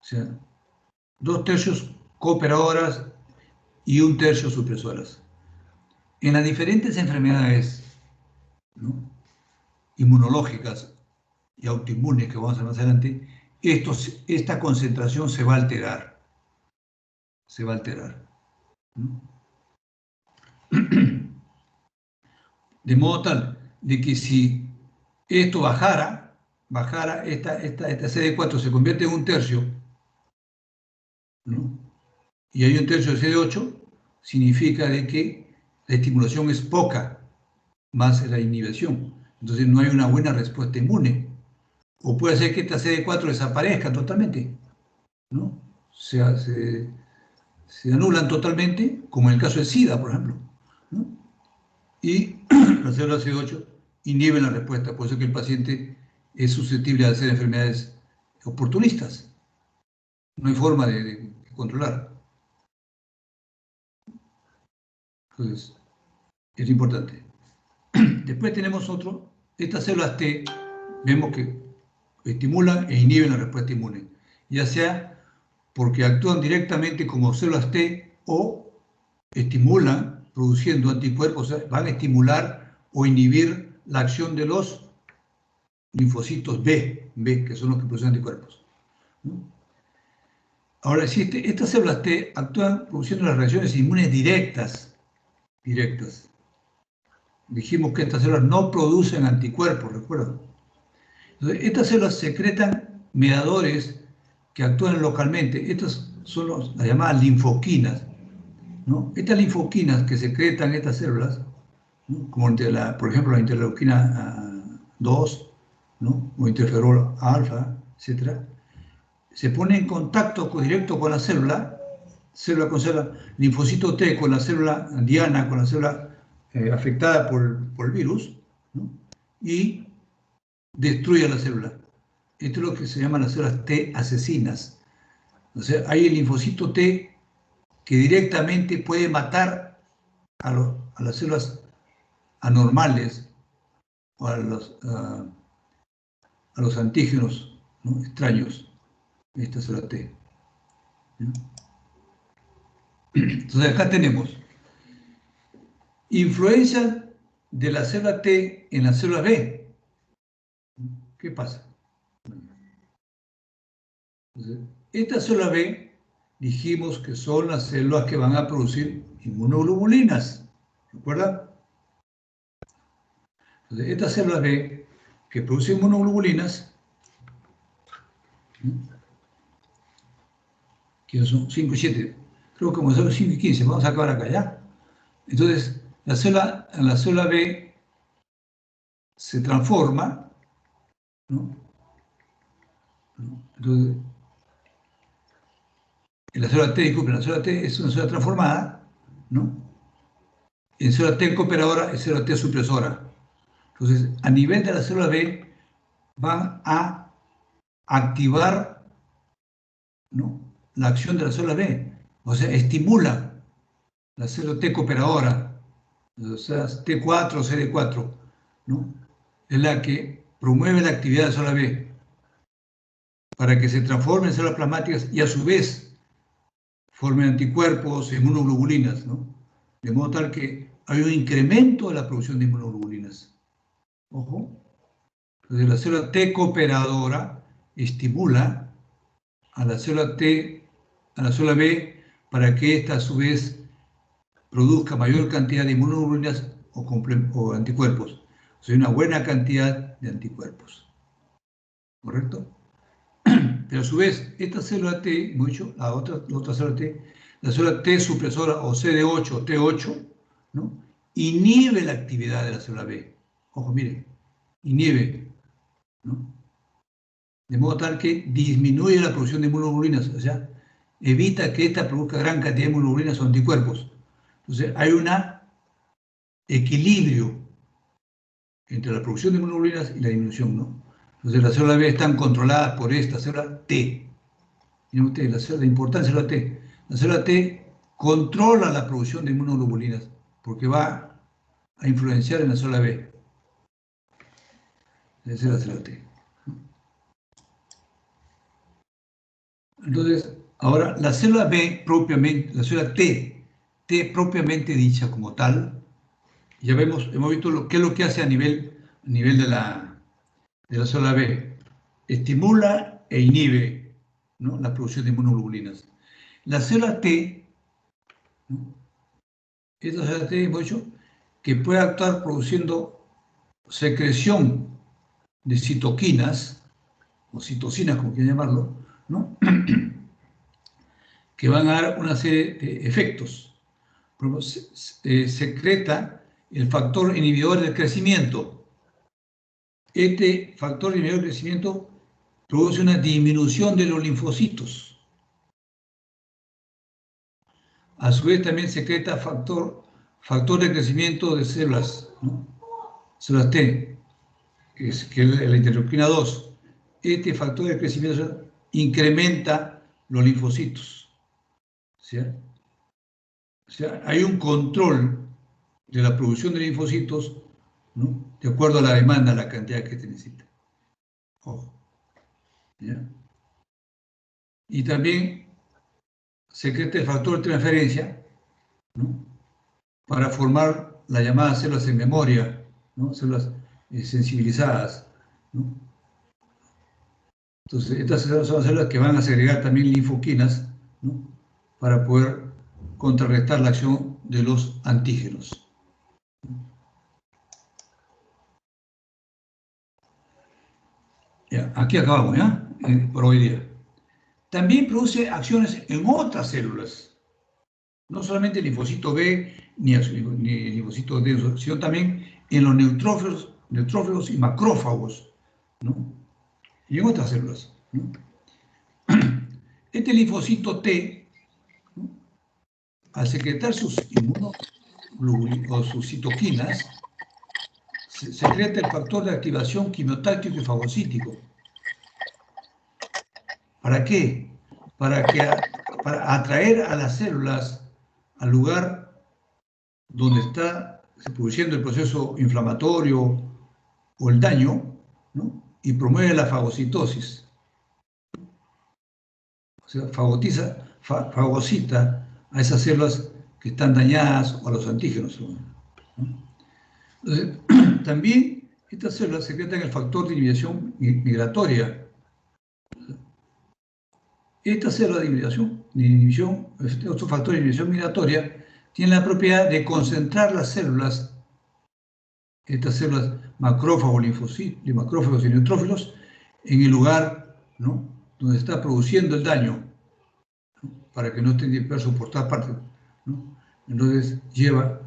O sea, 2/3 cooperadoras y 1/3 supresoras. En las diferentes enfermedades, ¿no?, inmunológicas y autoinmunes que vamos a ver más adelante, esta concentración se va a alterar. Se va a alterar, ¿no? De modo tal de que si esto bajara esta CD4 se convierte en 1/3, ¿no?, y hay 1/3 de CD8, significa de que la estimulación es poca, más la inhibición. Entonces no hay una buena respuesta inmune. O puede ser que esta CD4 desaparezca totalmente, ¿no? Se anulan totalmente, como en el caso del SIDA, por ejemplo, ¿no? Y las células CD8 inhiben la respuesta, por eso que el paciente es susceptible de hacer enfermedades oportunistas. No hay forma de controlar. Entonces, es importante. Después tenemos otro, estas células T, vemos que estimulan e inhiben la respuesta inmune, ya sea porque actúan directamente como células T o estimulan produciendo anticuerpos, o sea, van a estimular o inhibir la acción de los linfocitos B, que son los que producen anticuerpos, ¿no? Ahora, si estas células T actúan produciendo las reacciones inmunes directas. Dijimos que estas células no producen anticuerpos, ¿recuerdan? Entonces, estas células secretan mediadores que actúan localmente. Estas son las llamadas linfoquinas, ¿no? Estas linfoquinas que secretan estas células, ¿no?, como por ejemplo la interleuquina 2, ¿no?, o interferol alfa, etc., se pone en contacto directo con la célula célula con célula, linfocito T con la célula diana, con la célula afectada por el virus, ¿no? Y destruye la célula. Esto es lo que se llama las células T asesinas. O sea, hay el linfocito T que directamente puede matar a las células anormales o a los antígenos, ¿no?, extraños de esta célula T, ¿no? Entonces acá tenemos influencia de la célula T en la célula B. ¿Qué pasa? Entonces, esta célula B dijimos que son las células que van a producir inmunoglobulinas. ¿Recuerda? Entonces, esta célula B que produce inmunoglobulinas, que son 5 y 7, creo que como son 5 y 15, vamos a acabar acá ya. Entonces, la célula B se transforma, ¿no? Entonces, en la célula T, disculpen, la célula T es una célula transformada, ¿no? En célula T cooperadora y célula T supresora. Entonces, a nivel de la célula B, van a activar, ¿no?, la acción de la célula B. O sea, estimula la célula T cooperadora, o sea, T4 o CD4, ¿no? Es la que promueve la actividad de la célula B para que se transformen en células plasmáticas y a su vez formen anticuerpos e inmunoglobulinas, ¿no? De modo tal que hay un incremento de la producción de inmunoglobulinas. Ojo. Entonces la célula T cooperadora estimula a la célula T, a la célula B, para que ésta a su vez produzca mayor cantidad de inmunoglobulinas o anticuerpos. O sea, una buena cantidad de anticuerpos. ¿Correcto? Pero a su vez, esta célula T, mucho, la otra célula T, la célula T supresora o CD8 o T8, ¿no?, inhibe la actividad de la célula B. Ojo, miren, inhibe, ¿no?, de modo tal que disminuye la producción de inmunoglobulinas, o sea, evita que ésta produzca gran cantidad de inmunoglobulinas o anticuerpos. Entonces, hay un equilibrio entre la producción de inmunoglobulinas y la disminución, ¿no? Entonces, las células B están controladas por esta célula T. Miren ustedes, la importancia de la T. La célula T controla la producción de inmunoglobulinas porque va a influenciar en la célula B. Esa es la célula T. Entonces, ahora, la célula B propiamente, la célula T propiamente dicha como tal, ya hemos visto qué es lo que hace a nivel de la célula B. Estimula e inhibe, ¿no?, la producción de inmunoglobulinas. La célula T, ¿no?, esta célula T hemos dicho que puede actuar produciendo secreción de citoquinas, o citocinas, como quieran llamarlo, ¿no?, que van a dar una serie de efectos. Por ejemplo, secreta el factor inhibidor del crecimiento. Este factor inhibidor del crecimiento produce una disminución de los linfocitos. A su vez también secreta factor de crecimiento de células, ¿no?, células T, que es la interleuquina 2. Este factor de crecimiento incrementa los linfocitos. ¿Sí? O sea, hay un control de la producción de linfocitos, ¿no?, de acuerdo a la demanda, la cantidad que te necesita. Ojo. ¿Ya? Y también secreta el factor de transferencia, ¿no?, para formar las llamadas células en memoria, ¿no?, células sensibilizadas, ¿no? Entonces, estas células son células que van a segregar también linfoquinas, ¿no?, para poder contrarrestar la acción de los antígenos. Ya, aquí acabamos, ¿ya? Por hoy día. También produce acciones en otras células, no solamente el linfocito B ni el linfocito D, sino también en los neutrófilos y macrófagos, ¿no?, y en otras células, ¿no? Este linfocito T, ¿no?, al secretar sus o sus citoquinas, se secreta el factor de activación quimiotáctico y fagocítico. ¿Para qué? Para atraer a las células al lugar donde está produciendo el proceso inflamatorio o el daño, ¿no? Y promueve la fagocitosis. O sea, fagocita a esas células que están dañadas o a los antígenos, ¿no? Entonces, también estas células secretan el factor de inhibición migratoria. Esta célula de inhibición, este otro factor de inhibición migratoria, tiene la propiedad de concentrar las células, estas células macrófagos, macrófagos y neutrófilos, en el lugar, ¿no?, donde está produciendo el daño, ¿no?, para que no estén dispersos por todas partes, ¿no? Entonces lleva,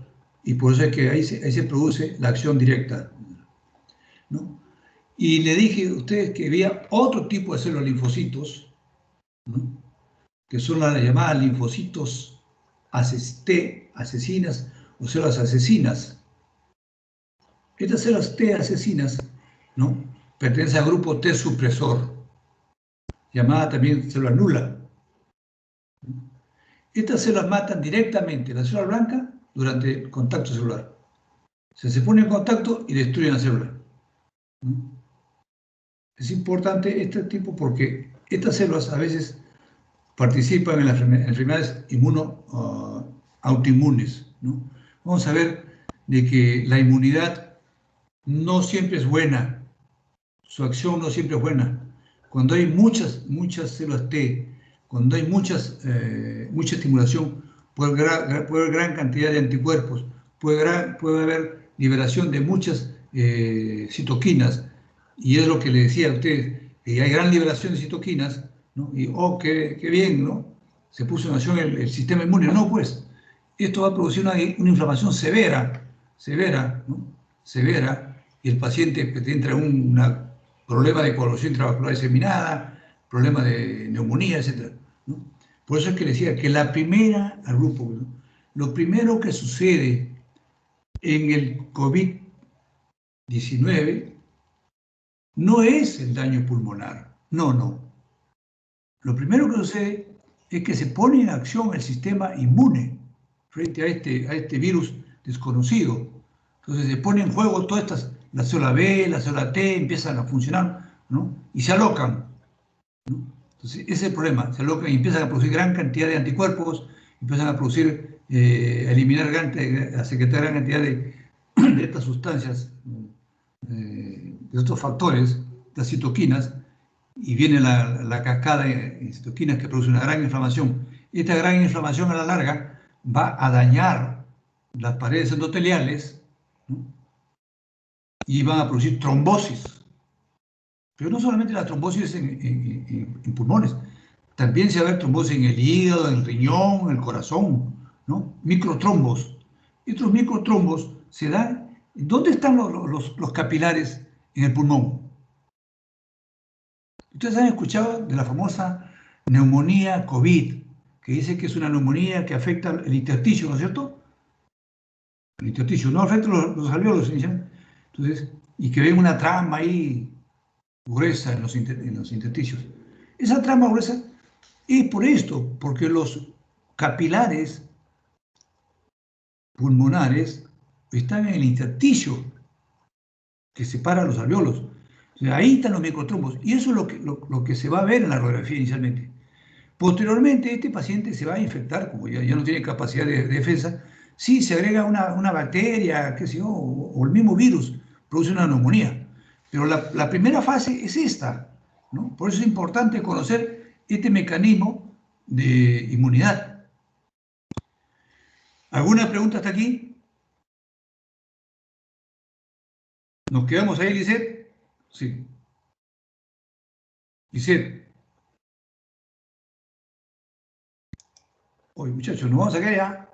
y por eso es que ahí se produce la acción directa, ¿no? Y le dije a ustedes que había otro tipo de células linfocitos, ¿no?, que son las llamadas linfocitos T asesinas o células asesinas. Estas células T asesinas, ¿no?, pertenecen al grupo T supresor, llamada también célula nula. Estas células matan directamente la célula blanca durante el contacto celular. Se pone en contacto y destruyen la célula. Es importante este tipo porque estas células a veces participan en las enfermedades autoinmunes, ¿no? Vamos a ver de que la inmunidad no siempre es buena, su acción no siempre es buena. Cuando hay muchas células T, cuando hay mucha estimulación, puede haber gran cantidad de anticuerpos, puede haber liberación de muchas citoquinas, y es lo que le decía a ustedes, que hay gran liberación de citoquinas, ¿no? Y, oh, qué bien, ¿no?, se puso en acción el sistema inmune. No, pues, esto va a producir una inflamación severa, ¿no?, severa, y el paciente entra en un problema de coagulación intravascular diseminada, problema de neumonía, etc., ¿no? Por eso es que le decía que al grupo, ¿no?, lo primero que sucede en el COVID-19 no es el daño pulmonar, no. Lo primero que sucede es que se pone en acción el sistema inmune frente a este virus desconocido. Entonces se pone en juego todas estas, la célula B, la célula T, empiezan a funcionar, ¿no?, y se alocan, ¿no? Entonces ese es el problema, se alocan y empiezan a producir gran cantidad de anticuerpos, empiezan a producir, a secretar gran cantidad de estas sustancias, de estos factores, las citoquinas, y viene la cascada de citoquinas que produce una gran inflamación. Esta gran inflamación a la larga va a dañar las paredes endoteliales, ¿no?, y van a producir trombosis. Pero no solamente la trombosis en pulmones, también se va a ver trombosis en el hígado, en el riñón, en el corazón, ¿no?, microtrombos. Estos microtrombos se dan. ¿Dónde están los capilares en el pulmón? Ustedes han escuchado de la famosa neumonía COVID, que dice que es una neumonía que afecta el intersticio, ¿no es cierto? El intersticio, no afecta los alvéolos inicialmente. Entonces, y que ven una trama ahí gruesa en los intersticios. Esa trama gruesa es por esto, porque los capilares pulmonares están en el intersticio que separa los alvéolos. O sea, ahí están los microtrombos, y eso es lo que se va a ver en la radiografía inicialmente. Posteriormente, este paciente se va a infectar, como ya no tiene capacidad de defensa, si se agrega una bacteria, qué sé yo, o el mismo virus, produce una neumonía. Pero la primera fase es esta, ¿no? Por eso es importante conocer este mecanismo de inmunidad. ¿Alguna pregunta hasta aquí? ¿Nos quedamos ahí, Lisette? Sí. Lisette. Oye, muchachos, nos vamos a quedar ya.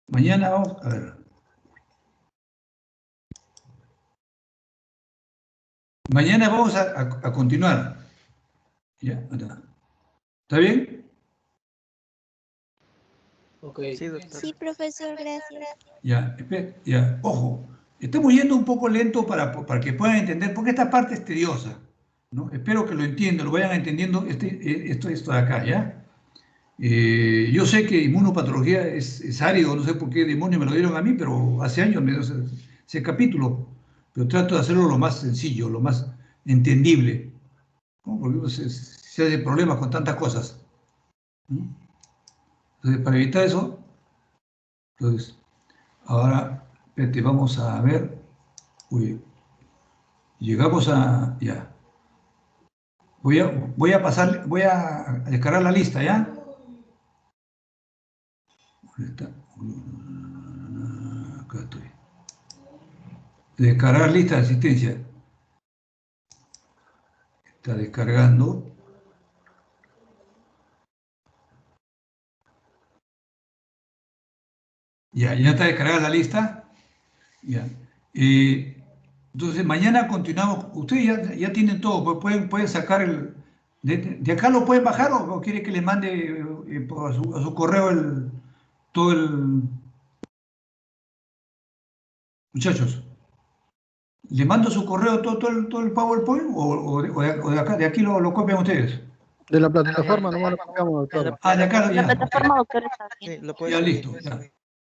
Mañana vamos a ver. Mañana vamos a continuar. ¿Ya? ¿Está bien? Ok. Sí, doctor. Sí, profesor, gracias. Ya, ya, ojo, estamos yendo un poco lento para que puedan entender, porque esta parte es tediosa, ¿no? Espero que lo entiendan, lo vayan entendiendo esto de acá, ¿ya? Yo sé que inmunopatología es árido, no sé por qué demonios me lo dieron a mí, pero hace años me dio ese capítulo, pero trato de hacerlo lo más sencillo, lo más entendible, ¿no? Porque uno se hace problemas con tantas cosas, ¿no? Entonces, para evitar eso, entonces, ahora, espérate, vamos a ver, uy, llegamos a, ya, voy a pasar, voy a descargar la lista, ¿ya? ¿Dónde está? Acá estoy. Descargar lista de asistencia. Está descargando. Ya está descargada la lista. Ya. Entonces, mañana continuamos. Ustedes ya tienen todo, pues pueden sacar el. ¿De acá lo pueden bajar o quiere que les mande a su correo todo el. Muchachos, ¿le mando a su correo todo el PowerPoint o de acá, de aquí lo copian ustedes? De la plataforma nomás lo copiamos, doctor. Ah, de acá La ya. plataforma, doctor, está Sí, bien. lo puedes Ya subir. listo. Ya.